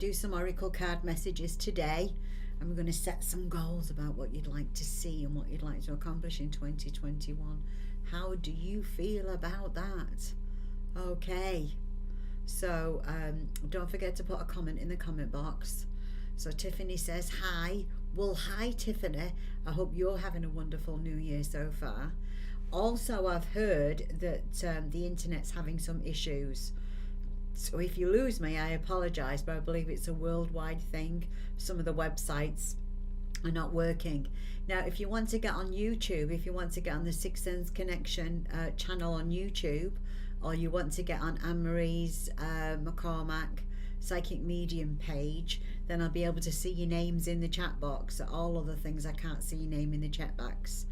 Do some oracle card messages today, and we're going to set some goals about what you'd like to see and what you'd like to accomplish in 2021. How do you feel about that? Okay, so don't forget to put a comment in the comment box. So Tiffany says hi. Well, hi Tiffany, I hope you're having a wonderful new year so far. Also, I've heard that the internet's having some issues. So if you lose me, I apologise, but I believe it's a worldwide thing. Some of the websites are not working. Now, if you want to get on YouTube, if you want to get on the Sixth Sense Connection channel on YouTube, or you want to get on Anne-Marie's McCormack Psychic Medium page, then I'll be able to see your names in the chat box. All other things I can't see your name in the chat box.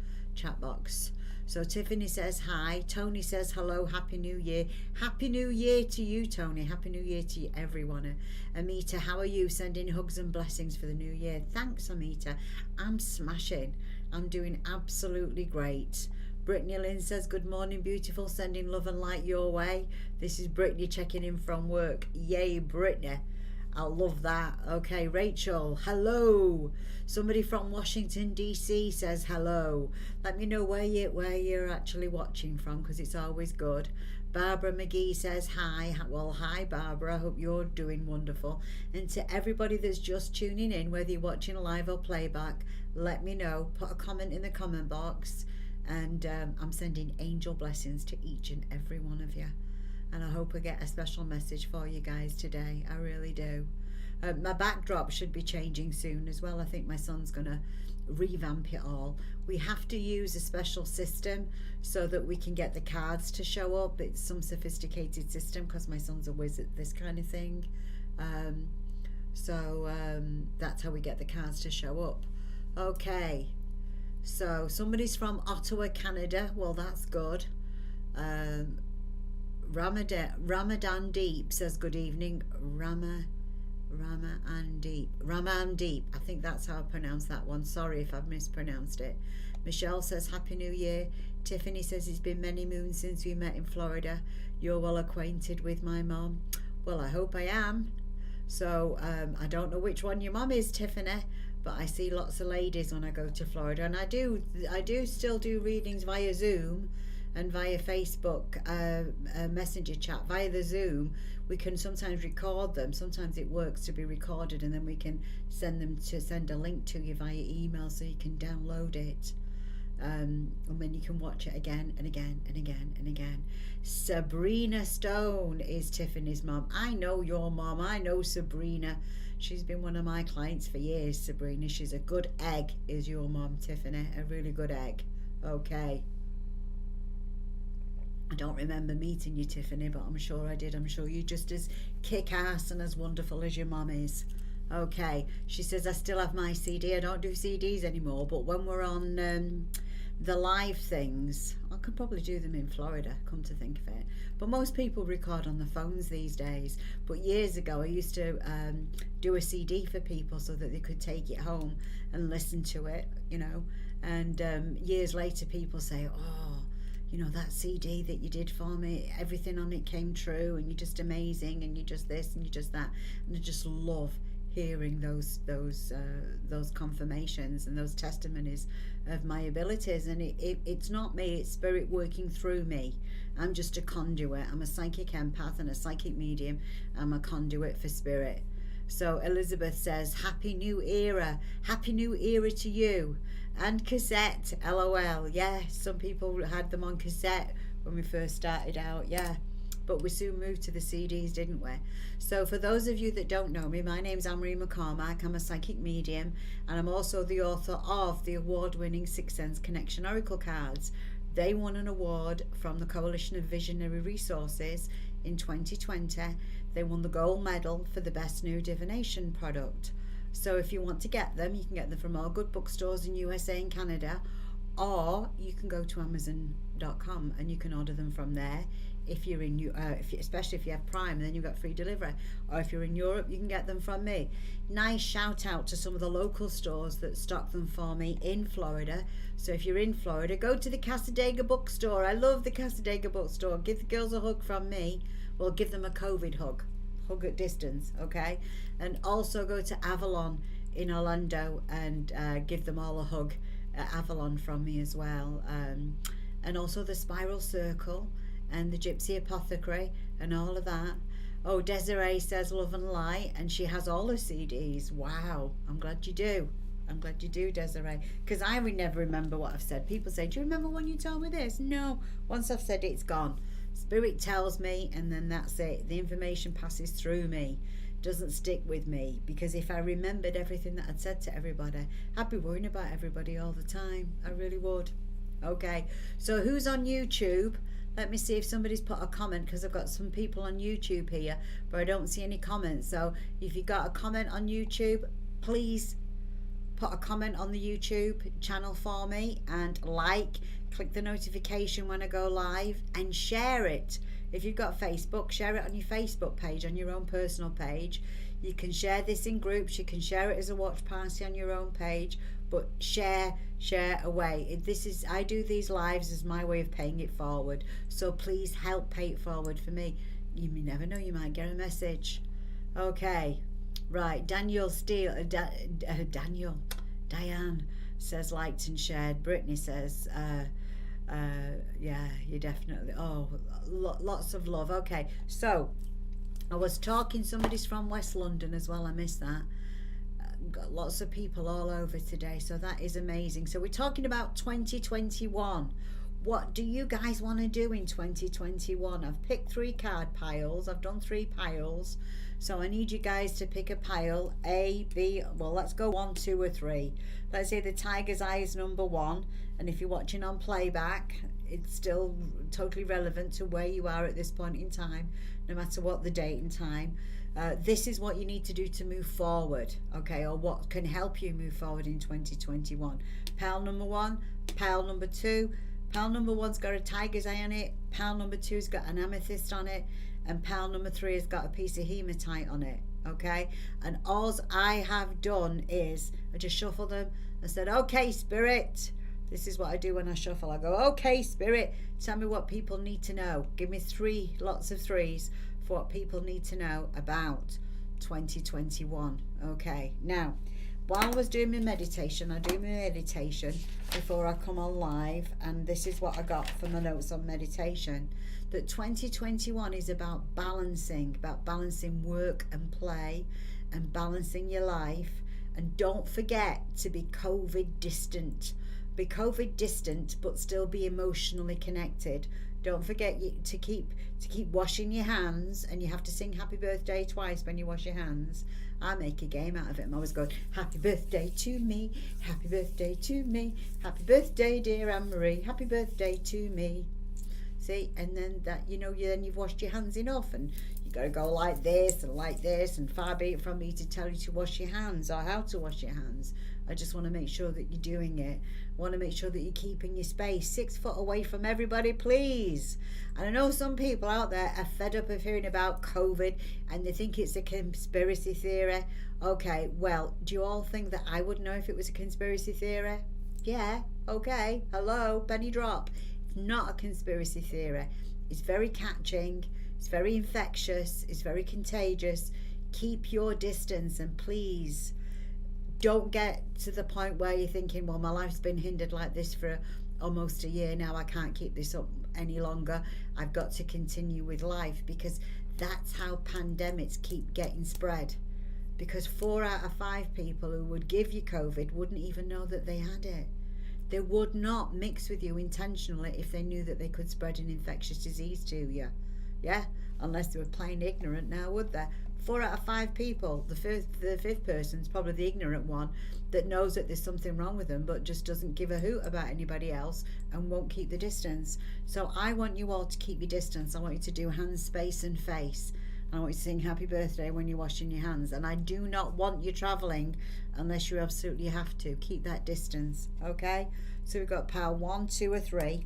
So Tiffany says hi. Tony says hello. Happy New Year. Happy New Year to you, Tony. Happy New Year to you, everyone. Amita, how are you? Sending hugs and blessings for the new year. Thanks, Amita. I'm smashing. I'm doing absolutely great. Brittany Lynn says, good morning, beautiful. Sending love and light your way. This is Brittany checking in from work. Yay, Brittany. I love that. Okay, Rachel, hello. Somebody from Washington DC says hello. Let me know where you're actually watching from, because it's always good. Barbara McGee says hi. Well, hi Barbara, I hope you're doing wonderful. And to everybody that's just tuning in, whether you're watching live or playback, let me know. Put a comment in the comment box, and I'm sending angel blessings to each and every one of you. And I hope I get a special message for you guys today. I really do. My backdrop should be changing soon as well. I think my son's going to revamp it all. We have to use a special system so that we can get the cards to show up. It's some sophisticated system because my son's a whiz at this kind of thing. That's how we get the cards to show up. Okay. So somebody's from Ottawa, Canada. Well, that's good. Ramadan Deep says good evening. Raman Deep. I think that's how I pronounce that one. Sorry if I've mispronounced it. Michelle says Happy New Year. Tiffany says it's been many moons since we met in Florida. You're well acquainted with my mom. Well, I hope I am. So I don't know which one your mom is, Tiffany, but I see lots of ladies when I go to Florida, and I do still do readings via Zoom and via Facebook messenger chat. Via the Zoom, we can sometimes record them. Sometimes it works to be recorded, and then we can send a link to you via email so you can download it. And then you can watch it again and again and again and again. Sabrina Stone is Tiffany's mom. I know your mom. I know Sabrina. She's been one of my clients for years, Sabrina. She's a good egg, is your mom, Tiffany. A really good egg. Okay. I don't remember meeting you, Tiffany, but I'm sure I did. I'm sure you're just as kick-ass and as wonderful as your mom is. Okay. She says, I still have my CD. I don't do CDs anymore, but when we're on the live things, I could probably do them in Florida, come to think of it. But most people record on the phones these days. But years ago, I used to do a CD for people so that they could take it home and listen to it, you know. And years later, people say, oh, you know, that CD that you did for me, everything on it came true, and you're just amazing, and you're just this, and you're just that. And I just love hearing those confirmations and those testimonies of my abilities. And it's not me, it's spirit working through me. I'm just a conduit. I'm a psychic empath and a psychic medium. I'm a conduit for spirit. So Elizabeth says, Happy New Era. Happy New Era to you. And cassette, LOL. Yeah, some people had them on cassette when we first started out, yeah. But we soon moved to the CDs, didn't we? So for those of you that don't know me, my name's Anne-Marie McCormack. I'm a psychic medium, and I'm also the author of the award-winning Sixth Sense Connection Oracle cards. They won an award from the Coalition of Visionary Resources in 2020. They won the gold medal for the best new divination product. So if you want to get them, you can get them from all good bookstores in USA and Canada, or you can go to Amazon.com and you can order them from there. If you're in, especially if you have Prime, then you've got free delivery. Or if you're in Europe, you can get them from me. Nice shout out to some of the local stores that stock them for me in Florida. So if you're in Florida, go to the Cassadaga bookstore. I love the Cassadaga bookstore. Give the girls a hug from me. Well, give them a COVID hug. hug at distance, okay? And also go to Avalon in Orlando and give them all a hug at Avalon from me as well. And also the Spiral Circle and the Gypsy Apothecary and all of that. Oh, Desiree says Love and Light, and she has all her CDs. Wow, I'm glad you do. I'm glad you do, Desiree, because I would never remember what I've said. People say, do you remember when you told me this? No, once I've said it, it's gone. Spirit tells me, and then that's it. The information passes through me, doesn't stick with me, because if I remembered everything that I'd said to everybody, I'd be worrying about everybody all the time. I really would. Okay, so who's on YouTube? Let me see if somebody's put a comment, because I've got some people on YouTube here, but I don't see any comments. So if you got a comment on YouTube, please put a comment on the YouTube channel for me, and click the notification when I go live, and share it. If you've got Facebook, share it on your Facebook page, on your own personal page. You can share this in groups, you can share it as a watch party on your own page, but share away. I do these lives as my way of paying it forward, so please help pay it forward for me. You never know, you might get a message. Okay, right, Diane says liked and shared. Brittany says yeah, you definitely, lots of love. Okay, so I was talking, somebody's from West London as well, I missed that. Got lots of people all over today, so that is amazing. So we're talking about 2021. What do you guys want to do in 2021? I've picked 3 card piles. I've done 3 piles, so I need you guys to pick a pile A, B, well, let's go 1, 2 or 3. Let's say the Tiger's Eye is number 1, and if you're watching on playback, it's still totally relevant to where you are at this point in time, no matter what the date and time. This is what you need to do to move forward, okay, or what can help you move forward in 2021. Pile number 1, pile number 2. Pile number 1's got a Tiger's Eye on it, pile number 2's got an amethyst on it, and pile number 3 has got a piece of hematite on it, okay? And all I have done is I just shuffled them and said, okay, Spirit, this is what I do when I shuffle. I go, okay, Spirit, tell me what people need to know. Give me lots of 3s for what people need to know about 2021. Okay, now, while I was doing my meditation, I do my meditation before I come on live, and this is what I got from the notes on meditation, that 2021 is about balancing work and play, and balancing your life. And don't forget to be COVID distant. Be COVID distant, but still be emotionally connected. Don't forget to keep washing your hands, and you have to sing happy birthday twice when you wash your hands. I make a game out of it. I'm always going, happy birthday to me, happy birthday to me, happy birthday dear Anne-Marie, happy birthday to me. See, and then that, then you've washed your hands enough, and you got to go like this, and far be it from me to tell you to wash your hands or how to wash your hands. I just want to make sure that you're doing it. I want to make sure that you're keeping your space 6 foot away from everybody, please. And I know some people out there are fed up of hearing about COVID, and they think it's a conspiracy theory. Okay, well, do you all think that I would know if it was a conspiracy theory? Yeah, okay, hello, penny drop. It's not a conspiracy theory. It's very catching, it's very infectious, it's very contagious. Keep your distance, and please don't get to the point where you're thinking, well, my life's been hindered like this for almost a year now, I can't keep this up any longer, I've got to continue with life, because that's how pandemics keep getting spread. Because 4 out of 5 people who would give you COVID wouldn't even know that they had it. They would not mix with you intentionally if they knew that they could spread an infectious disease to you. Yeah, unless they were plain ignorant now, would they? 4 out of 5 people, the fifth person's probably the ignorant one that knows that there's something wrong with them, but just doesn't give a hoot about anybody else and won't keep the distance. So I want you all to keep your distance. I want you to do hands, space and face. I want you to sing happy birthday when you're washing your hands. And I do not want you travelling unless you absolutely have to. Keep that distance, okay? So we've got pile 1, 2 or 3.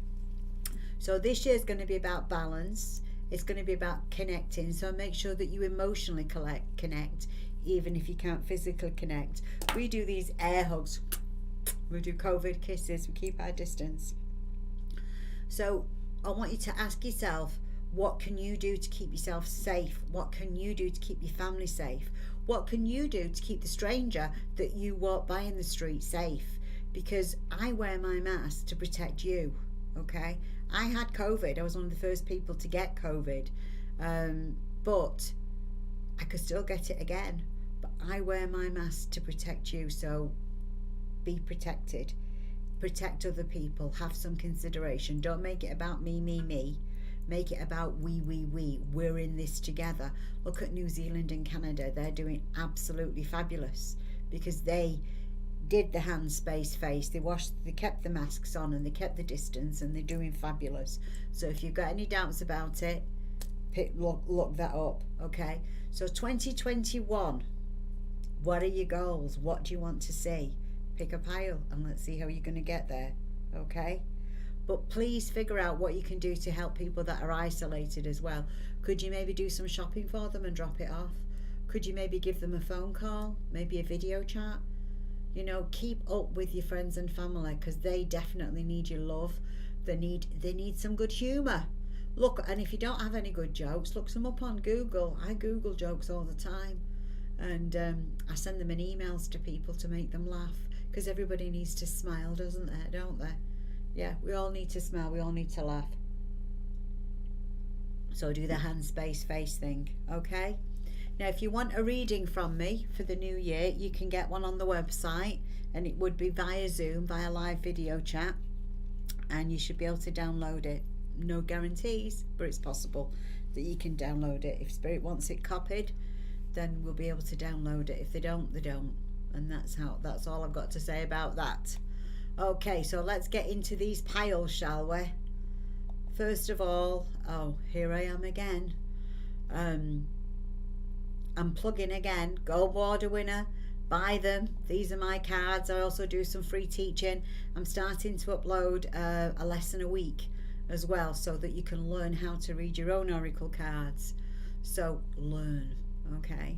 So this year is going to be about balance. It's going to be about connecting. So make sure that you emotionally connect, even if you can't physically connect. We do these air hugs. We do COVID kisses. We keep our distance. So I want you to ask yourself, What can you do to keep yourself safe? What can you do to keep your family safe? What can you do to keep the stranger that you walk by in the street safe? Because I wear my mask to protect you, okay? I had COVID. I was one of the first people to get COVID. But I could still get it again. But I wear my mask to protect you, so be protected. Protect other people. Have some consideration. Don't make it about me, me, me. Make it about we. We're in this together. Look at New Zealand and Canada. They're doing absolutely fabulous because they did the hand, space, face. They kept the masks on and they kept the distance, and they're doing fabulous. So if you've got any doubts about it, look that up, okay? So 2021, what are your goals? What do you want to see? Pick a pile and let's see how you're going to get there, okay? But please figure out what you can do to help people that are isolated as well. Could you maybe do some shopping for them and drop it off? Could you maybe give them a phone call, maybe a video chat? You know, keep up with your friends and family because they definitely need your love. They need some good humour. Look, and if you don't have any good jokes, look some up on Google. I Google jokes all the time, and I send them in emails to people to make them laugh because everybody needs to smile, don't they? Yeah, we all need to smile. We all need to laugh. So do the hand, space, face thing, okay? Now, if you want a reading from me for the new year, you can get one on the website, and it would be via Zoom, via live video chat, and you should be able to download it. No guarantees, but it's possible that you can download it. If Spirit wants it copied, then we'll be able to download it. If they don't, they don't. And that's all I've got to say about that. Okay, so let's get into these piles, shall we? First of all, here I am again. I'm plugging again. Gold Border winner. Buy them. These are my cards. I also do some free teaching. I'm starting to upload a lesson a week as well, so that you can learn how to read your own oracle cards. So learn, okay?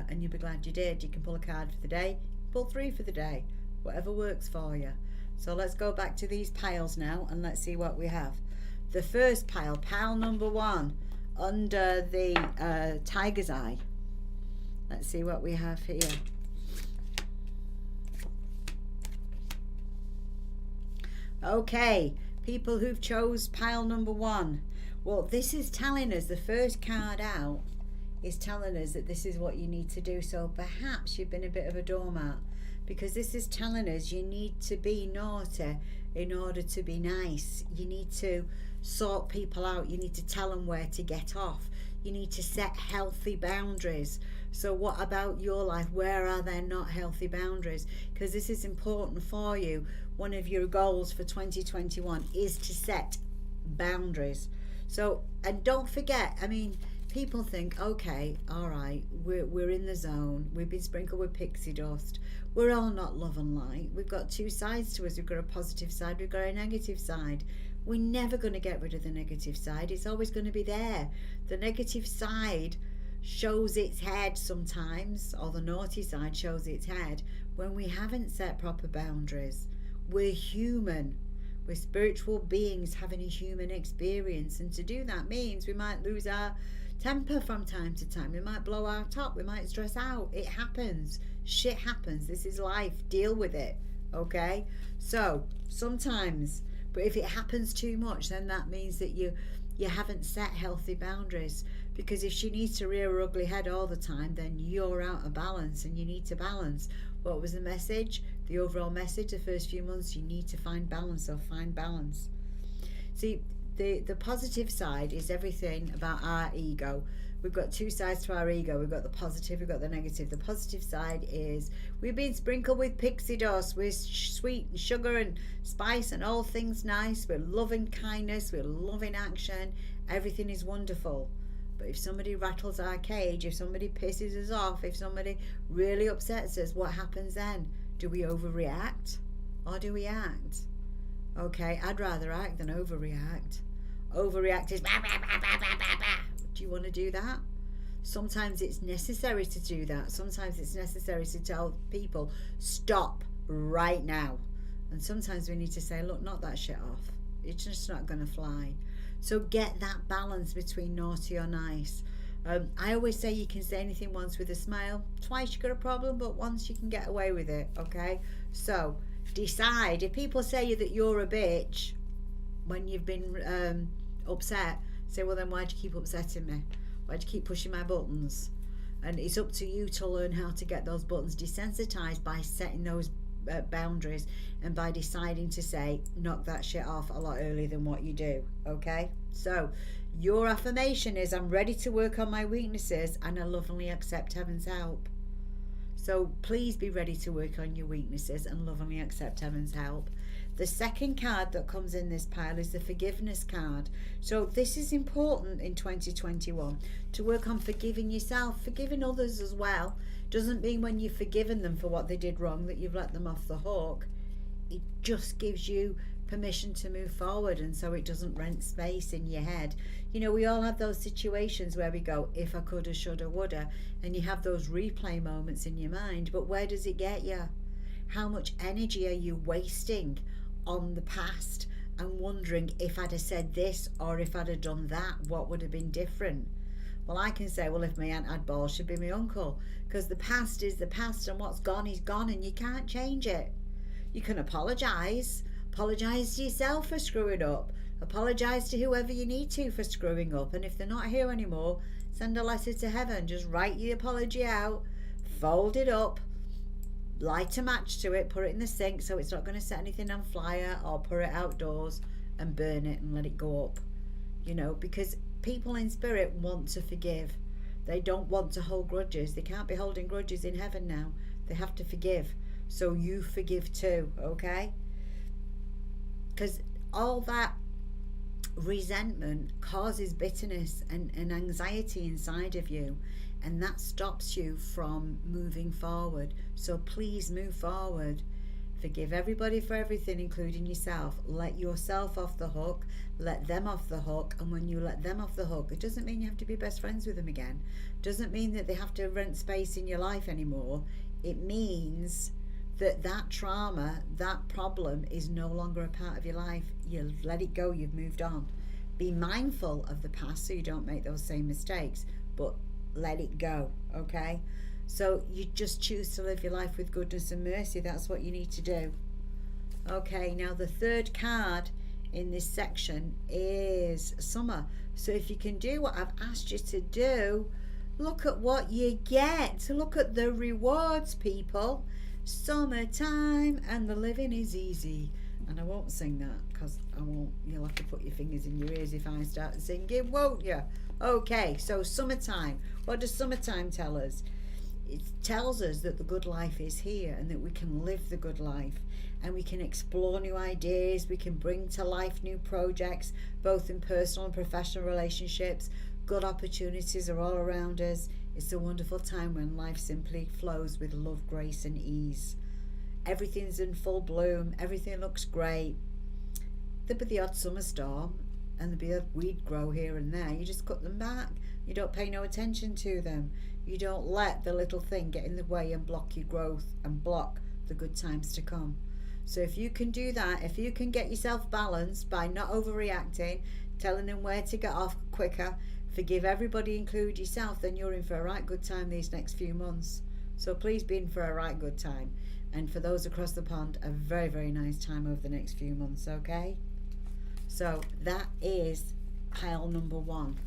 And you'll be glad you did. You can pull a card for the day, pull 3 for the day, whatever works for you. So let's go back to these piles now and let's see what we have. The first pile number 1, under the tiger's eye. Let's see what we have here. Okay, people who've chose pile number 1. Well, this is telling us, the first card out is telling us that this is what you need to do. So perhaps you've been a bit of a doormat, because this is telling us you need to be naughty in order to be nice. You need to sort people out. You need to tell them where to get off. You need to set healthy boundaries. So what about your life? Where are there not healthy boundaries? Because this is important for you. One of your goals for 2021 is to set boundaries. So, and don't forget, I mean, people think, okay, all right, we're in the zone. We've been sprinkled with pixie dust. We're all not love and light. We've got two sides to us. We've got a positive side. We've got a negative side. We're never going to get rid of the negative side. It's always going to be there. The negative side shows its head sometimes, or the naughty side shows its head when we haven't set proper boundaries. We're human. We're spiritual beings having a human experience, and to do that means we might lose our temper from time to time. We might blow our top. We might stress out. It happens. Shit happens. This is life. Deal with it. Okay? So sometimes, but if it happens too much, then that means that you haven't set healthy boundaries. Because if she needs to rear her ugly head all the time, then you're out of balance, and you need to balance. What was the message? The overall message the first few months, you need to find balance. So find balance. See, the positive side is everything about our ego. We've got two sides to our ego. We've got the positive, we've got the negative. The positive side is we've been sprinkled with pixie dust, with sweet and sugar and spice and all things nice. We're loving kindness, we're loving action. Everything is wonderful. But if somebody rattles our cage, if somebody pisses us off, if somebody really upsets us, what happens then? Do we overreact or do we act? Okay, I'd rather act than overreact. Overreact is bah, bah, bah, bah, bah, bah, bah. Do you want to do that? Sometimes it's necessary to do that. Sometimes it's necessary to tell people, stop right now. And sometimes we need to say, look, knock that shit off. It's just not going to fly. So get that balance between naughty or nice. I always say you can say anything once with a smile, twice you got a problem, but once you can get away with it, okay? So decide. If people say that you're a bitch when you've been upset, say, well then why'd you keep upsetting me? Why'd you keep pushing my buttons? And it's up to you to learn how to get those buttons desensitized by setting those boundaries and by deciding to say, knock that shit off a lot earlier than what you do, okay? So your affirmation is, I'm ready to work on my weaknesses and I lovingly accept heaven's help. So please be ready to work on your weaknesses and lovingly accept heaven's help. The second card that comes in this pile is the forgiveness card. So this is important in 2021 to work on forgiving yourself, forgiving others as well. Doesn't mean when you've forgiven them for what they did wrong that you've let them off the hook. It just gives you permission to move forward, and so it doesn't rent space in your head. You know, we all have those situations where we go, if I coulda, shoulda, woulda, and you have those replay moments in your mind, but where does it get you? How much energy are you wasting on the past and wondering, if I'd have said this or if I'd have done that, what would have been different? Well, I can say, well, if my aunt had balls, she'd be my uncle, because the past is the past and what's gone is gone and you can't change it. You can apologise to yourself for screwing up, apologise to whoever you need to for screwing up, and if they're not here anymore, send a letter to heaven, just write your apology out, fold it up, light a match to it, put it in the sink so it's not going to set anything on fire, or put it outdoors and burn it and let it go up. You know, because people in spirit want to forgive. They don't want to hold grudges. They can't be holding grudges in heaven now. They have to forgive. So you forgive too, okay? Because all that resentment causes bitterness and anxiety inside of you, and that stops you from moving forward. So please move forward. Forgive everybody for everything, including yourself. Let yourself off the hook, let them off the hook, and when you let them off the hook, it doesn't mean you have to be best friends with them again. Doesn't mean that they have to rent space in your life anymore. It means that trauma, that problem is no longer a part of your life. You've let it go, you've moved on. Be mindful of the past so you don't make those same mistakes, but let it go, okay? So you just choose to live your life with goodness and mercy. That's what you need to do. Okay, now the third card in this section is summer. So if you can do what I've asked you to do, look at what you get. Look at the rewards, people. Summertime and the living is easy. And I won't sing that because I won't. You'll have to put your fingers in your ears if I start singing, won't you? Okay, so summertime. What does summertime tell us? It tells us that the good life is here and that we can live the good life and we can explore new ideas, we can bring to life new projects, both in personal and professional relationships. Good opportunities are all around us. It's a wonderful time when life simply flows with love, grace and ease. Everything's in full bloom, everything looks great. There'll be the odd summer storm and there'll be a weed grow here and there. You just cut them back. You don't pay no attention to them. You don't let the little thing get in the way and block your growth and block the good times to come. So if you can do that, if you can get yourself balanced by not overreacting, telling them where to get off quicker, forgive everybody, include yourself, then you're in for a right good time these next few months. So please be in for a right good time. And for those across the pond, a very, very nice time over the next few months, okay? So that is pile number 1.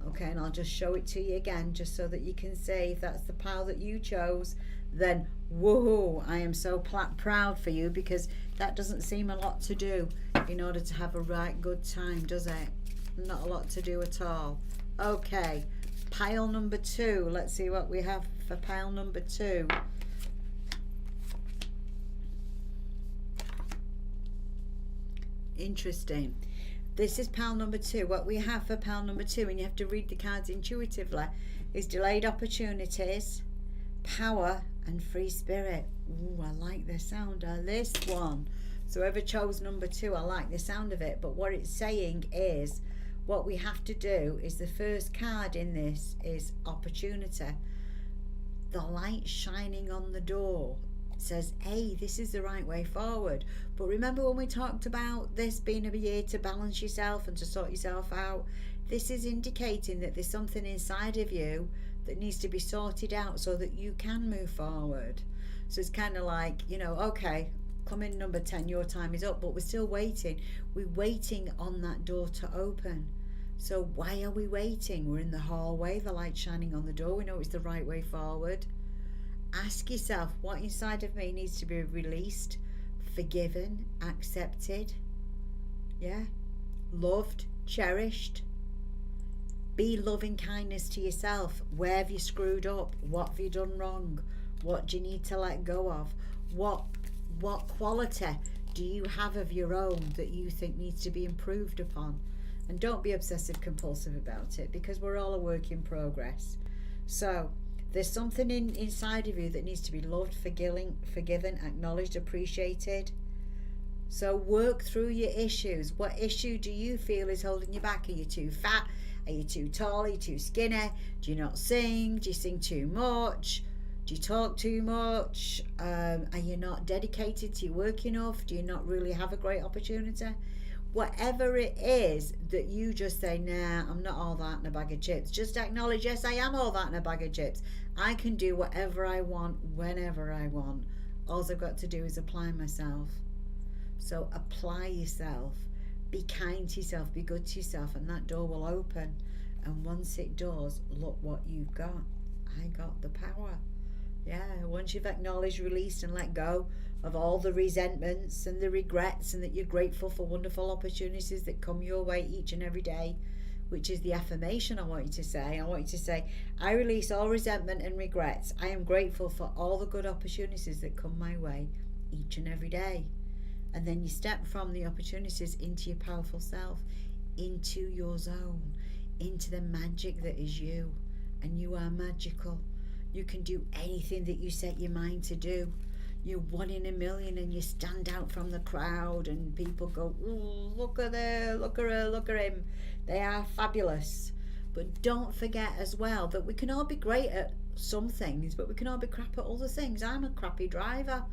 Okay, and I'll just show it to you again just so that you can see if that's the pile that you chose, then woohoo, I am so proud for you, because that doesn't seem a lot to do in order to have a right good time, does it? Not a lot to do at all. Okay, pile number 2. Let's see what we have for pile number 2. Interesting. This is pile number 2. What we have for pile number 2, and you have to read the cards intuitively, is delayed opportunities, power and free spirit. Ooh, I like the sound of this one. So whoever chose number 2, I like the sound of it. But what it's saying is, what we have to do is, the first card in this is opportunity. The light shining on the door says, hey, this is the right way forward. But remember when we talked about this being a year to balance yourself and to sort yourself out? This is indicating that there's something inside of you that needs to be sorted out so that you can move forward. So it's kind of like, you know, okay, come in number 10, your time is up, but we're still waiting. We're waiting on that door to open. So why are we waiting? We're in the hallway, the light shining on the door, we know it's the right way forward. Ask yourself, what inside of me needs to be released, forgiven, accepted, yeah, loved, cherished. Be loving kindness to yourself. Where have you screwed up? What have you done wrong? What do you need to let go of? What quality do you have of your own that you think needs to be improved upon? And don't be obsessive compulsive about it, because we're all a work in progress. So there's something inside of you that needs to be loved, forgiven, acknowledged, appreciated. So work through your issues. What issue do you feel is holding you back? Are you too fat? Are you too tall? Are you too skinny? Do you not sing? Do you sing too much? Do you talk too much? Are you not dedicated to your work enough? Do you not really have a great opportunity? Whatever it is that you just say, nah, I'm not all that in a bag of chips. Just acknowledge, yes, I am all that in a bag of chips. I can do whatever I want, whenever I want. All I've got to do is apply myself. So apply yourself. Be kind to yourself. Be good to yourself. And that door will open. And once it does, look what you've got. I got the power. Yeah, once you've acknowledged, released and let go of all the resentments and the regrets, and that you're grateful for wonderful opportunities that come your way each and every day, which is the affirmation I want you to say. I want you to say, I release all resentment and regrets. I am grateful for all the good opportunities that come my way each and every day. And then you step from the opportunities into your powerful self, into your zone, into the magic that is you. And you are magical. You can do anything that you set your mind to do. You're 1 in a million, and you stand out from the crowd and people go, oh, look at her, look at her, look at him. They are fabulous. But don't forget as well that we can all be great at some things, but we can all be crap at other things. I'm a crappy driver.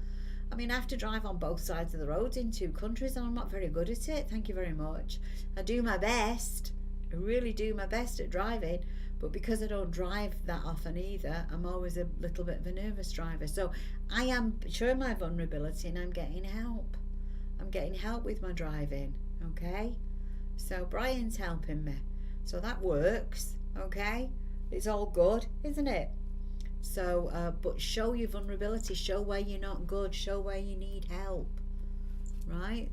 I mean, I have to drive on both sides of the road in 2 countries, and I'm not very good at it. Thank you very much. I do my best. I really do my best at driving. But because I don't drive that often either, I'm always a little bit of a nervous driver. So I am showing my vulnerability, and I'm getting help. I'm getting help with my driving, okay? So Brian's helping me. So that works, okay? It's all good, isn't it? So, but show your vulnerability. Show where you're not good. Show where you need help, right?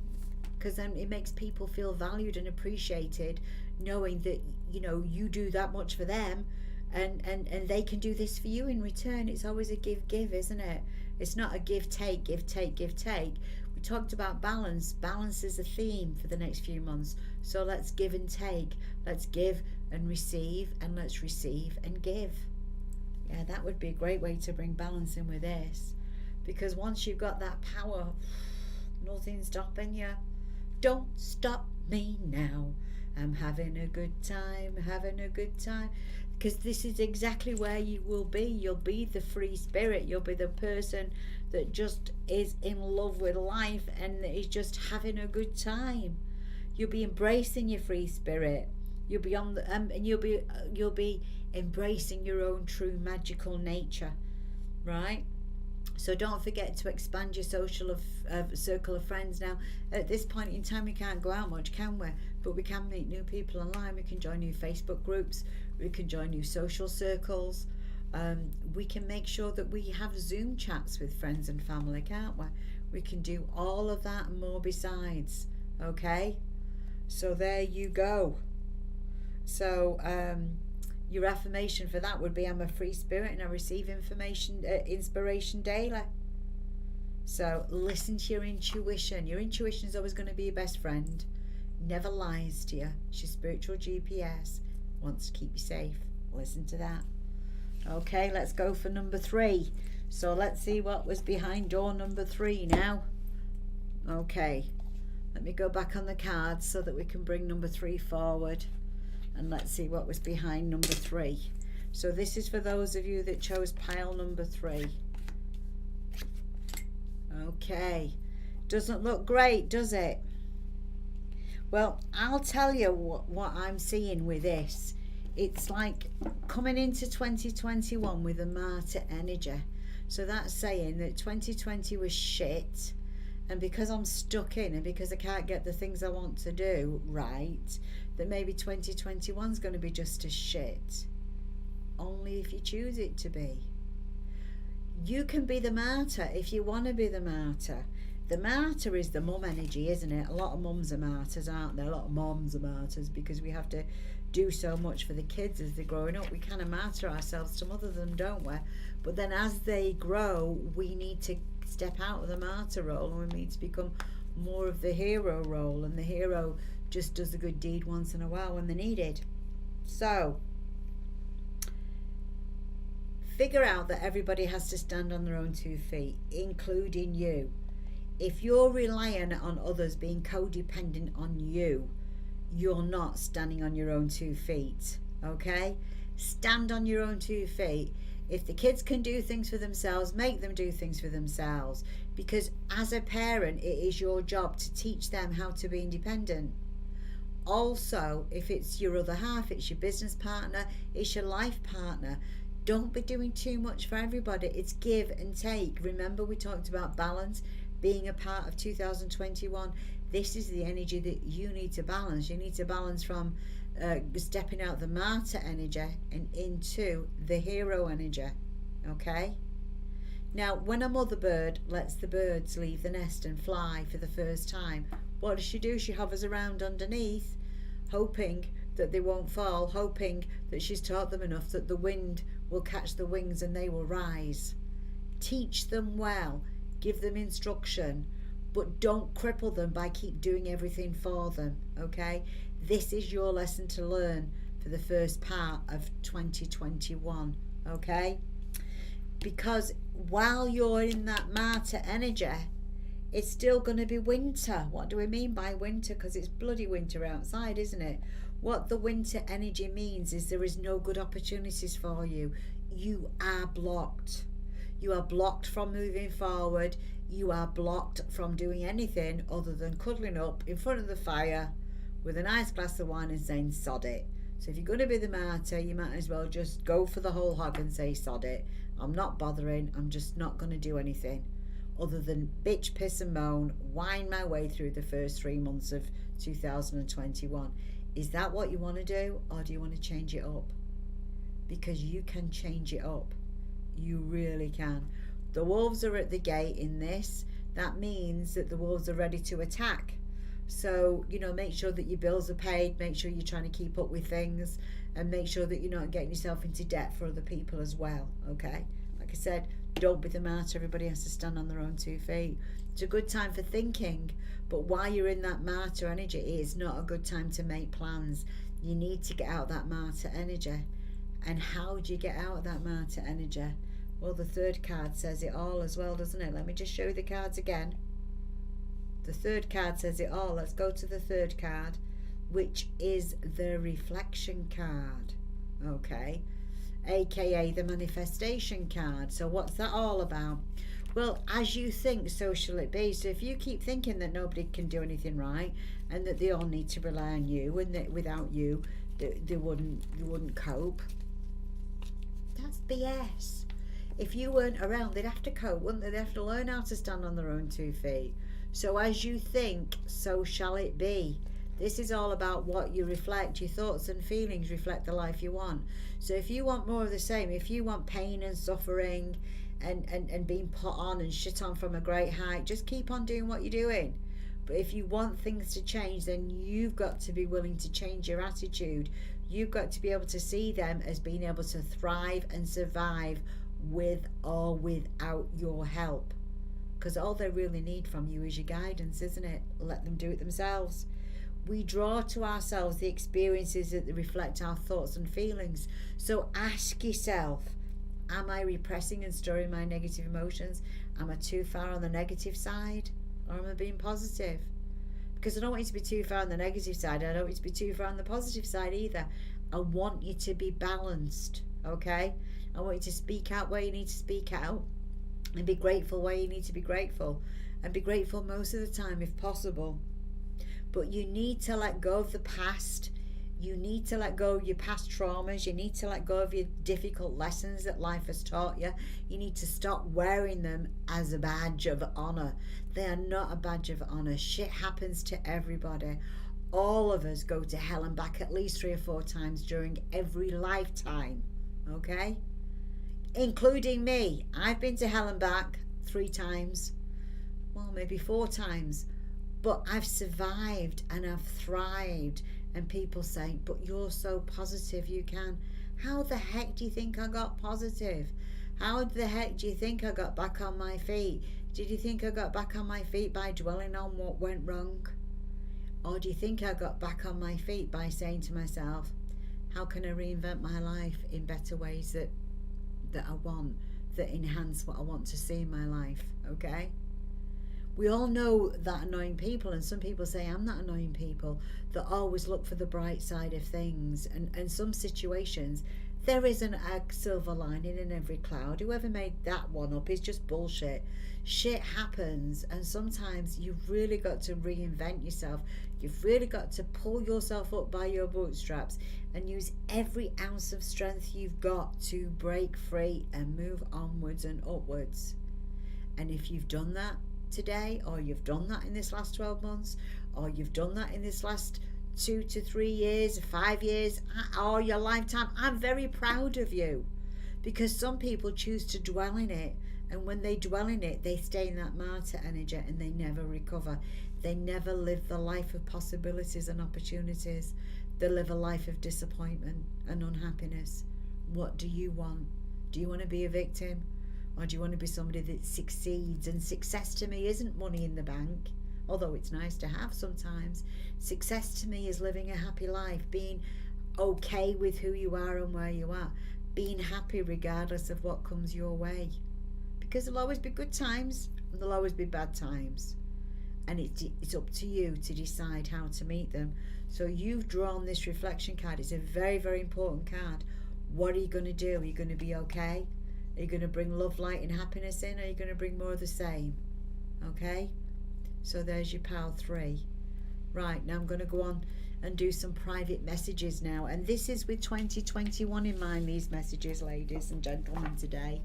Because then it makes people feel valued and appreciated, knowing that, you know, you do that much for them, and they can do this for you in return. It's always a give, isn't it? It's not a give, take. We talked about balance. Balance is a theme for the next few months. So let's give and take. Let's give and receive, and let's receive and give. Yeah, that would be a great way to bring balance in with this. Because once you've got that power, nothing's stopping you. Don't stop me now. I'm having a good time, Because this is exactly where you will be. You'll be the free spirit. You'll be the person that just is in love with life and is just having a good time. You'll be embracing your free spirit. You'll be on the and you'll be embracing your own true magical nature, right? So don't forget to expand your social circle of friends. Now, at this point in time, we can't go out much, can we? But we can meet new people online. We can join new Facebook groups. We can join new social circles. We can make sure that we have Zoom chats with friends and family, can't we? We can do all of that and more besides. Okay? So there you go. So your affirmation for that would be, I'm a free spirit and I receive inspiration daily. So listen to your intuition. Your intuition is always going to be your best friend. Never lies to you. It's your spiritual GPS. Wants to keep you safe. Listen to that. Okay, let's go for number 3. So let's see what was behind door number 3 now. Okay, let me go back on the cards so that we can bring number 3 forward. And let's see what was behind number 3. So this is for those of you that chose pile number 3. Okay. Doesn't look great, does it? Well, I'll tell you what I'm seeing with this. It's like coming into 2021 with a martyr energy. So that's saying that 2020 was shit, and because I'm stuck in and because I can't get the things I want to do right, that maybe 2021 is going to be just as shit. Only if you choose it to be. You can be the martyr if you want to be the martyr. The martyr is the mum energy, isn't it? A lot of mums are martyrs, aren't there? A lot of moms are martyrs because we have to do so much for the kids as they're growing up. We kind of martyr ourselves to mother them, don't we? But then as they grow, we need to step out of the martyr role and we need to become more of the hero role. And the hero just does a good deed once in a while when they're needed. So figure out that everybody has to stand on their own 2 feet, including you. If you're relying on others being codependent on you, you're not standing on your own 2 feet, okay? Stand on your own 2 feet. If the kids can do things for themselves, make them do things for themselves. Because as a parent, it is your job to teach them how to be independent. Also, if it's your other half, it's your business partner, it's your life partner, don't be doing too much for everybody. It's give and take. Remember, we talked about balance being a part of 2021. This is the energy that you need to balance. You need to balance from stepping out the martyr energy and into the hero energy. Okay? Now, when a mother bird lets the birds leave the nest and fly for the first time, what does she do? She hovers around underneath, hoping that they won't fall, hoping that she's taught them enough that the wind will catch the wings and they will rise. Teach them well. Give them instruction, but don't cripple them by keep doing everything for them, okay? This is your lesson to learn for the first part of 2021, okay? Because while you're in that martyr energy, it's still going to be winter. What do we mean by winter? Because it's bloody winter outside, isn't it? What the winter energy means is there is no good opportunities for you. You are blocked. You are blocked from moving forward. You are blocked from doing anything other than cuddling up in front of the fire with a nice glass of wine and saying sod it. So if you're going to be the martyr, you might as well just go for the whole hog and say sod it. I'm not bothering. I'm just not going to do anything other than bitch, piss and moan, whine my way through the first 3 months of 2021. Is that what you want to do, or do you want to change it up? Because you can change it up. You really can. The wolves are at the gate in this. That means that the wolves are ready to attack. So, make sure that your bills are paid, make sure you're trying to keep up with things, and make sure that you're not getting yourself into debt for other people as well, okay? Like I said, don't be the martyr. Everybody has to stand on their own 2 feet. It's a good time for thinking, but while you're in that martyr energy, it is not a good time to make plans. You need to get out that martyr energy. And how do you get out of that martyr energy? Well, the third card says it all as well, doesn't it? Let me just show you the cards again. The third card says it all. Let's go to the third card, which is the reflection card. Okay. AKA the manifestation card. So what's that all about? Well, as you think, so shall it be. So if you keep thinking that nobody can do anything right and that they all need to rely on you and that without you they wouldn't cope, that's BS. If you weren't around, they'd have to cope, wouldn't they? They'd have to learn how to stand on their own 2 feet. So as you think, so shall it be. This is all about what you reflect. Your thoughts and feelings reflect the life you want. So if you want more of the same, if you want pain and suffering and being put on and shit on from a great height, just keep on doing what you're doing. But if you want things to change, then you've got to be willing to change your attitude. You've got to be able to see them as being able to thrive and survive with or without your help. Because all they really need from you is your guidance, isn't it? Let them do it themselves. We draw to ourselves the experiences that reflect our thoughts and feelings. So ask yourself, am I repressing and storing my negative emotions? Am I too far on the negative side? Or am I being positive? Because I don't want you to be too far on the negative side. I don't want you to be too far on the positive side either. I want you to be balanced, okay? I want you to speak out where you need to speak out. And be grateful where you need to be grateful. And be grateful most of the time if possible. But you need to let go of the past. You need to let go of your past traumas. You need to let go of your difficult lessons that life has taught you. You need to stop wearing them as a badge of honor. They are not a badge of honor. Shit happens to everybody. All of us go to hell and back at least 3 or 4 times during every lifetime. Okay? Including me. I've been to hell and back 3 times. Well, maybe 4 times. But I've survived and I've thrived. And people say, but you're so positive, you can. How the heck do you think I got positive? How the heck do you think I got back on my feet? Did you think I got back on my feet by dwelling on what went wrong? Or do you think I got back on my feet by saying to myself, how can I reinvent my life in better ways that I want, that enhance what I want to see in my life? Okay? We all know that annoying people, and some people say I'm not annoying people, that always look for the bright side of things. And some situations, there isn't a silver lining in every cloud. Whoever made that one up is just bullshit. Shit happens, and sometimes you've really got to reinvent yourself. You've really got to pull yourself up by your bootstraps and use every ounce of strength you've got to break free and move onwards and upwards. And if you've done that today, or you've done that in this last 12 months, or you've done that in this last 2 to 3 years, 5 years, or your lifetime, I'm very proud of you. Because some people choose to dwell in it, and when they dwell in it, they stay in that martyr energy and they never recover. They never live the life of possibilities and opportunities. They live a life of disappointment and unhappiness. What do you want? Do you want to be a victim? Or do you want to be somebody that succeeds? And success to me isn't money in the bank, although it's nice to have sometimes. Success to me is living a happy life, being okay with who you are and where you are, being happy regardless of what comes your way. Because there'll always be good times and there'll always be bad times. And it's up to you to decide how to meet them. So you've drawn this reflection card. It's a very, very important card. What are you going to do? Are you going to be okay? Are you going to bring love, light and happiness in? Or are you going to bring more of the same? Okay? So there's your pile 3. Right, now I'm going to go on and do some private messages now. And this is with 2021 in mind, these messages, ladies and gentlemen, today.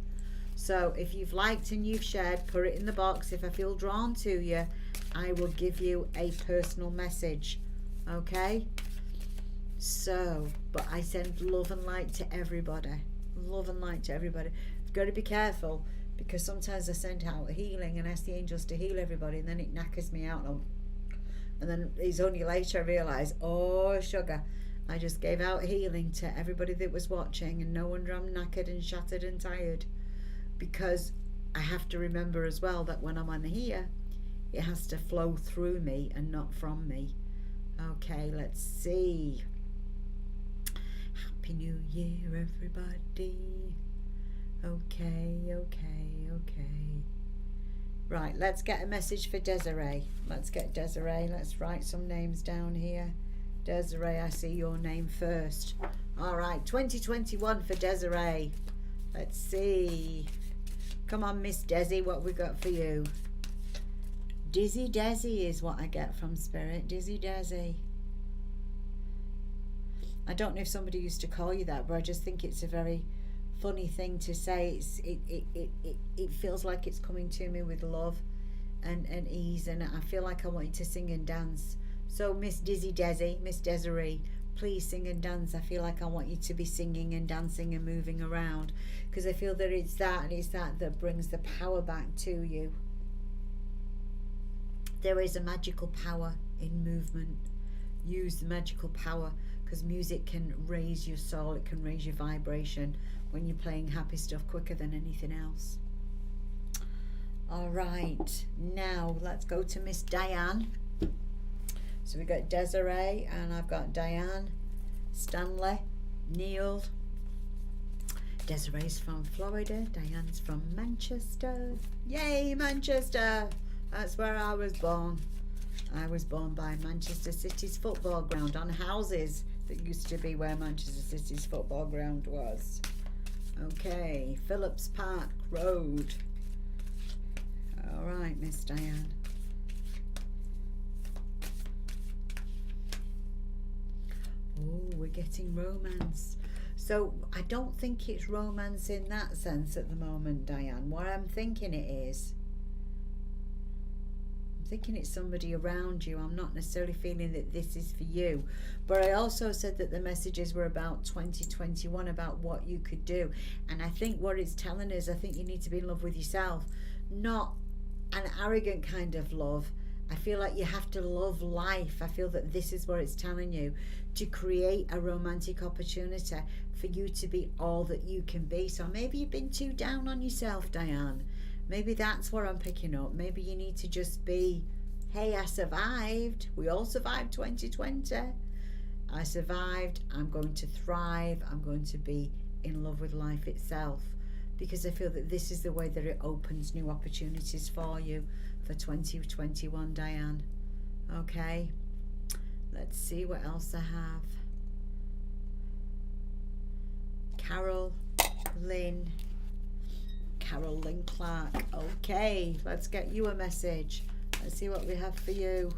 So if you've liked and you've shared, put it in the box. If I feel drawn to you, I will give you a personal message. Okay? So, but I send love and light to everybody. Love and light to everybody. You've got to be careful, because sometimes I send out healing and ask the angels to heal everybody, and then it knackers me out. And then it's only later I realise, oh sugar, I just gave out healing to everybody that was watching, and no wonder I'm knackered and shattered and tired. Because I have to remember as well that when I'm on here, it has to flow through me and not from me. Okay, let's see. Happy New Year, everybody. Okay. Right, let's get a message for Desiree. Let's get Desiree. Let's write some names down here. Desiree, I see your name first. All right, 2021 for Desiree. Let's see. Come on, Miss Desi, what we got for you? Dizzy Desi is what I get from Spirit. Dizzy Desi. I don't know if somebody used to call you that, but I just think it's a very funny thing to say. It feels like it's coming to me with love and ease, and I feel like I want you to sing and dance. So Miss Dizzy Desi, Miss Desiree, please sing and dance. I feel like I want you to be singing and dancing and moving around, because I feel that it's that, and it's that brings the power back to you. There is a magical power in movement. Use the magical power, because music can raise your soul, it can raise your vibration when you're playing happy stuff quicker than anything else. All right, now let's go to Miss Diane. So we got Desiree, and I've got Diane, Stanley, Neil. Desiree's from Florida, Diane's from Manchester. Yay, Manchester! That's where I was born. I was born by Manchester City's football ground, on houses that used to be where Manchester City's football ground was. Okay, Phillips Park Road. Miss Diane. Oh, we're getting romance. So I don't think it's romance in that sense at the moment, Diane. What I'm thinking it's somebody around you. I'm not necessarily feeling that this is for you. But I also said that the messages were about 2021, about what you could do. And I think what it's telling us, I think you need to be in love with yourself. Not an arrogant kind of love. I feel like you have to love life. I feel that this is what it's telling you, to create a romantic opportunity for you to be all that you can be. So maybe you've been too down on yourself, Diane. Maybe that's what I'm picking up. Maybe you need to just be, hey, I survived. We all survived 2020. I survived. I'm going to thrive. I'm going to be in love with life itself, because I feel that this is the way that it opens new opportunities for you for 2021, Diane. Okay, let's see what else I have. Carol Lynn Clark. Okay, let's get you a message. Let's see what we have for you.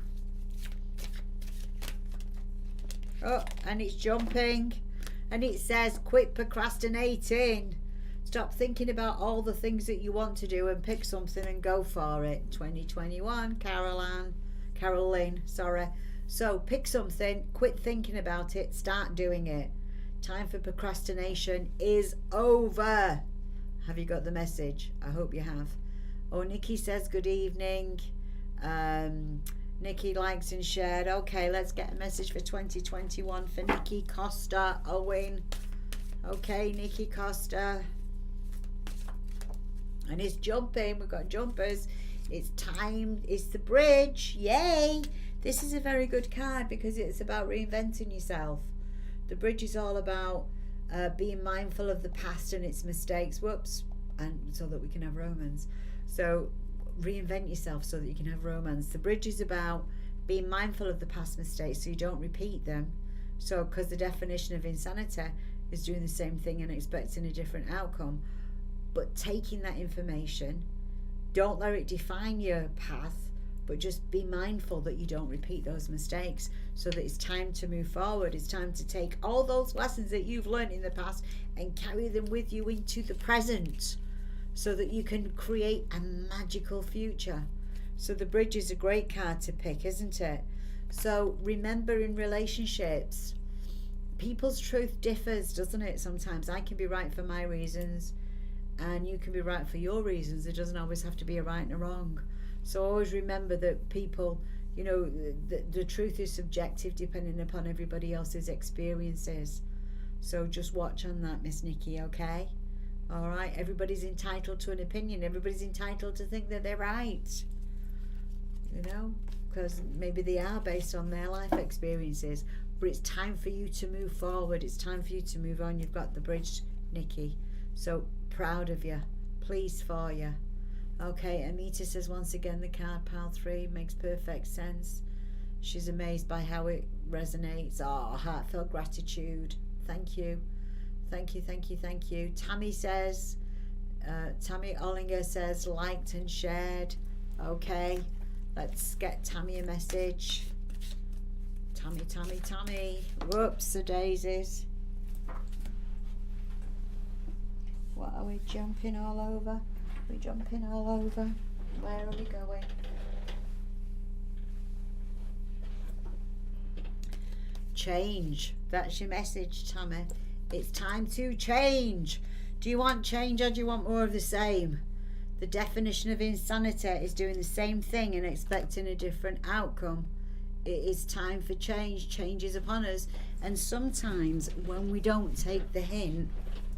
Oh, and it's jumping, and it says quit procrastinating. Stop thinking about all the things that you want to do and pick something and go for it. 2021, Carol Lynn, sorry. So pick something, quit thinking about it, start doing it. Time for procrastination is over. Have you got the message? I hope you have. Oh, Nikki says good evening. Nikki likes and shared. Okay, let's get a message for 2021 for Nikki Costa Owen. Okay, Nikki Costa. And it's jumping. We've got jumpers. It's time. It's the bridge. Yay. This is a very good card because it's about reinventing yourself. The bridge is all about being mindful of the past and its mistakes. Whoops. And so that we can have romance. So reinvent yourself so that you can have romance. The bridge is about being mindful of the past mistakes so you don't repeat them. So because the definition of insanity is doing the same thing and expecting a different outcome. But taking that information, don't let it define your path, but just be mindful that you don't repeat those mistakes so that it's time to move forward. It's time to take all those lessons that you've learned in the past and carry them with you into the present so that you can create a magical future. So the bridge is a great card to pick, isn't it? So remember, in relationships, people's truth differs, doesn't it? Sometimes I can be right for my reasons and you can be right for your reasons. It doesn't always have to be a right and a wrong. So always remember that people, you know, the truth is subjective depending upon everybody else's experiences. So just watch on that, Miss Nikki, okay? All right, everybody's entitled to an opinion. Everybody's entitled to think that they're right, you know, because maybe they are based on their life experiences. But it's time for you to move forward. It's time for you to move on. You've got the bridge, Nikki. So proud of you. Pleased for you. Okay, Amita says once again the card pile 3 makes perfect sense. She's amazed by how it resonates. Oh, heartfelt gratitude. Thank you. Thank you, thank you, thank you. Tammy says, Tammy Ollinger says liked and shared. Okay, let's get Tammy a message. Tammy. Whoops, the daisies. What are we jumping all over? We're jumping all over. Where are we going? Change. That's your message, Tammy. It's time to change. Do you want change or do you want more of the same? The definition of insanity is doing the same thing and expecting a different outcome. It is time for change. Change is upon us. And sometimes when we don't take the hint,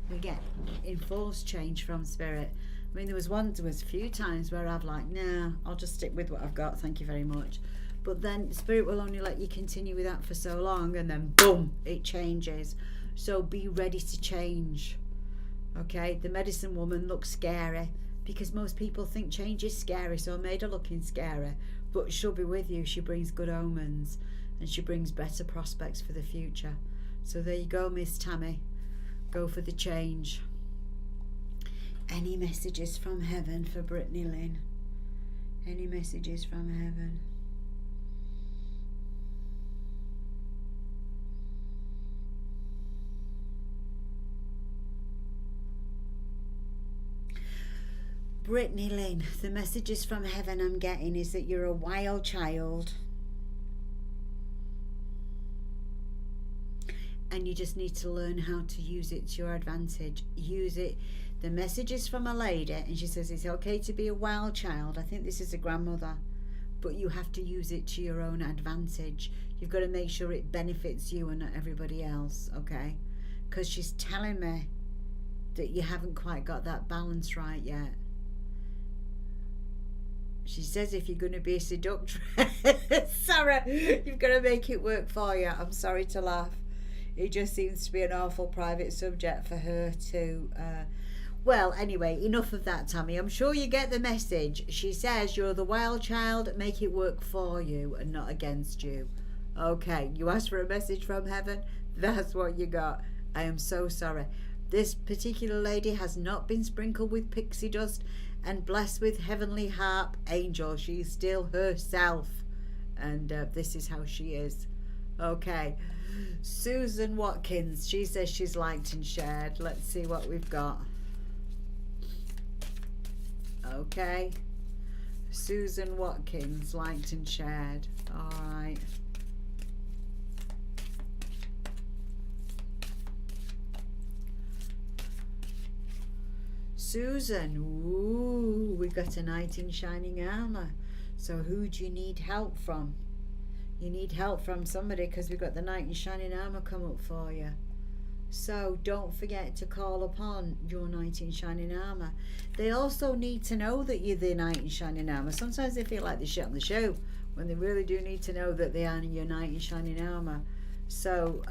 we get enforced change from spirit. I mean, there was a few times where I've like, nah, I'll just stick with what I've got. Thank you very much. But then spirit will only let you continue with that for so long and then boom, it changes. So be ready to change. Okay, the medicine woman looks scary because most people think change is scary, so I made her looking scary. But she'll be with you. She brings good omens and she brings better prospects for the future. So there you go, Miss Tammy. Go for the change. Any messages from heaven for Brittany Lynn? Any messages from heaven? Brittany Lynn, the messages from heaven I'm getting is that you're a wild child and you just need to learn how to use it to your advantage. Use it. The message is from a lady and she says it's okay to be a wild child. I think this is a grandmother, but you have to use it to your own advantage. You've got to make sure it benefits you and not everybody else, okay? Because she's telling me that you haven't quite got that balance right yet. She says if you're going to be a seductress, Sarah, you've got to make it work for you. I'm sorry to laugh. It just seems to be an awful private subject for her to... Well, anyway, enough of that, Tammy. I'm sure you get the message. She says you're the wild child, make it work for you and not against you. Okay, you asked for a message from heaven. That's what you got. I am so sorry. This particular lady has not been sprinkled with pixie dust and blessed with heavenly harp angel. She's still herself, and this is how she is. Okay, Susan Watkins, she says she's liked and shared. Let's see what we've got. Okay, Susan Watkins, liked and shared. All right. Susan, ooh, we got a knight in shining armor. So who do you need help from? You need help from somebody because we've got the knight in shining armor come up for you. So don't forget to call upon your knight in shining armor. They also need to know that you're the knight in shining armor. Sometimes they feel like the shit on the show when they really do need to know that they are your knight in shining armor. So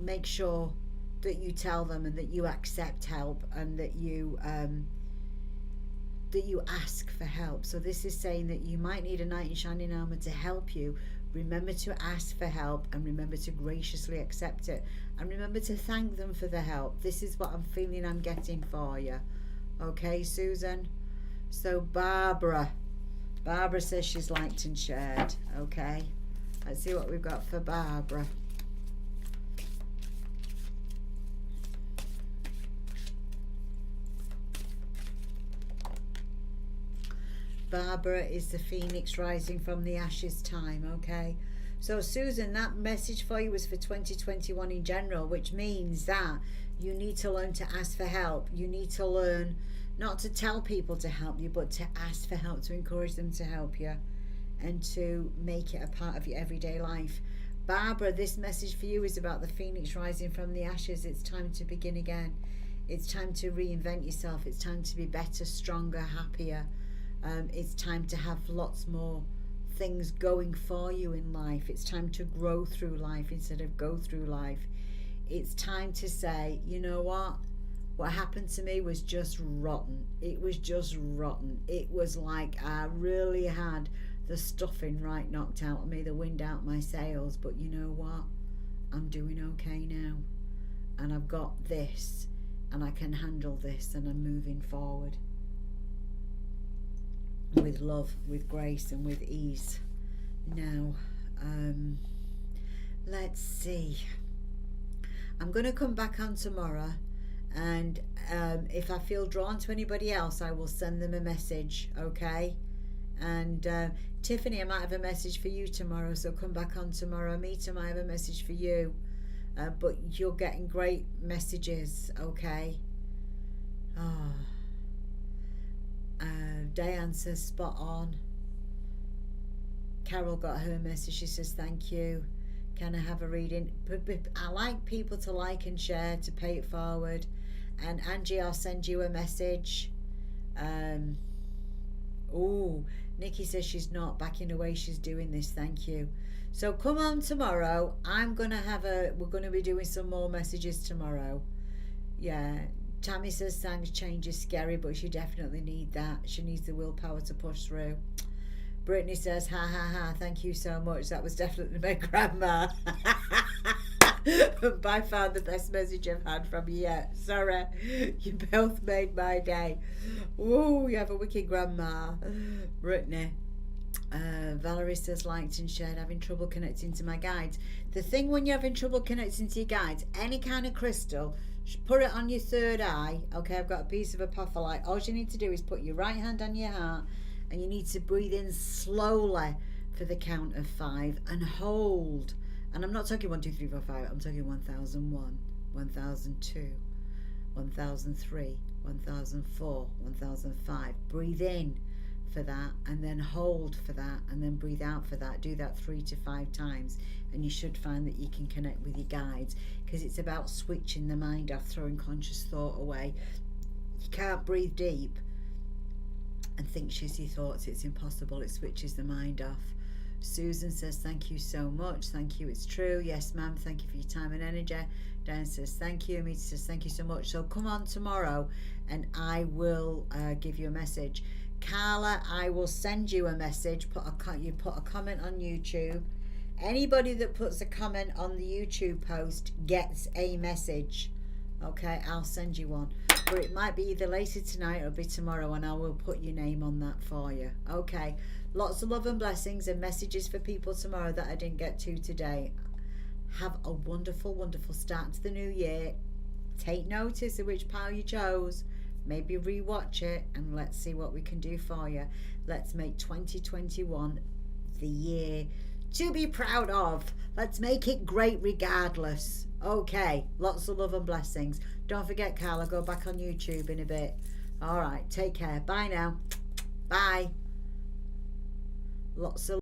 make sure that you tell them and that you accept help and that you ask for help. So this is saying that you might need a knight in shining armor to help you. Remember to ask for help and remember to graciously accept it and remember to thank them for the help. This is what I'm feeling I'm getting for you. Okay, Susan? So Barbara says she's liked and shared. Okay, let's see what we've got for Barbara. Barbara is the phoenix rising from the ashes time, okay? So Susan, that message for you was for 2021 in general, which means that you need to learn to ask for help. You need to learn not to tell people to help you, but to ask for help, to encourage them to help you and to make it a part of your everyday life. Barbara, this message for you is about the phoenix rising from the ashes. It's time to begin again. It's time to reinvent yourself. It's time to be better, stronger, happier. It's time to have lots more things going for you in life. It's time to grow through life instead of go through life. It's time to say, you know what happened to me was just rotten. It was just rotten. It was like I really had the stuffing right knocked out of me, the wind out my sails, but you know what, I'm doing okay now and I've got this and I can handle this and I'm moving forward with love, with grace and with ease. Now let's see, I'm going to come back on tomorrow and if I feel drawn to anybody else I will send them a message, okay? And Tiffany, I might have a message for you tomorrow, so come back on tomorrow. Mita might have a message for you, but you're getting great messages, okay? Diane says spot on. Carol got her message. She says thank you. Can I have a reading? I like people to like and share, to pay it forward. And Angie, I'll send you a message. Oh, Nikki says she's not backing away. She's doing this. Thank you. So come on tomorrow. We're going to be doing some more messages tomorrow. Yeah. Tammy says thanks, change is scary, but she definitely needs that. She needs the willpower to push through. Brittany says, ha ha ha, thank you so much. That was definitely my grandma. By far the best message I've had from you yet. Sorry, you both made my day. Ooh, you have a wicked grandma. Brittany. Valerie says, liked and shared, having trouble connecting to my guides. The thing when you're having trouble connecting to your guides, any kind of crystal, put it on your third eye. Okay, I've got a piece of apophyllite. All you need to do is put your right hand on your heart, and you need to breathe in slowly for the count of 5 and hold. And I'm not talking 1, 2, 3, 4, 5. I'm talking 1001, 1002, 1003, 1004, 1005. Breathe in for that, and then hold for that, and then breathe out for that. Do that 3 to 5 times, and you should find that you can connect with your guides, because it's about switching the mind off, throwing conscious thought away. You can't breathe deep and think shitty thoughts. It's impossible. It switches the mind off. Susan says, thank you so much. Thank you, it's true. Yes, ma'am, thank you for your time and energy. Dan says, thank you. Amita says, thank you so much. So come on tomorrow and I will give you a message. Carla, I will send you a message. You put a comment on YouTube. Anybody that puts a comment on the YouTube post gets a message. Okay, I'll send you one. But it might be either later tonight or be tomorrow, and I will put your name on that for you. Okay, lots of love and blessings and messages for people tomorrow that I didn't get to today. Have a wonderful, wonderful start to the new year. Take notice of which pile you chose. Maybe rewatch it, and let's see what we can do for you. Let's make 2021 the year to be proud of. Let's make it great regardless. Okay, lots of love and blessings. Don't forget, Carla, go back on YouTube in a bit. All right, take care. Bye now. Bye. Lots of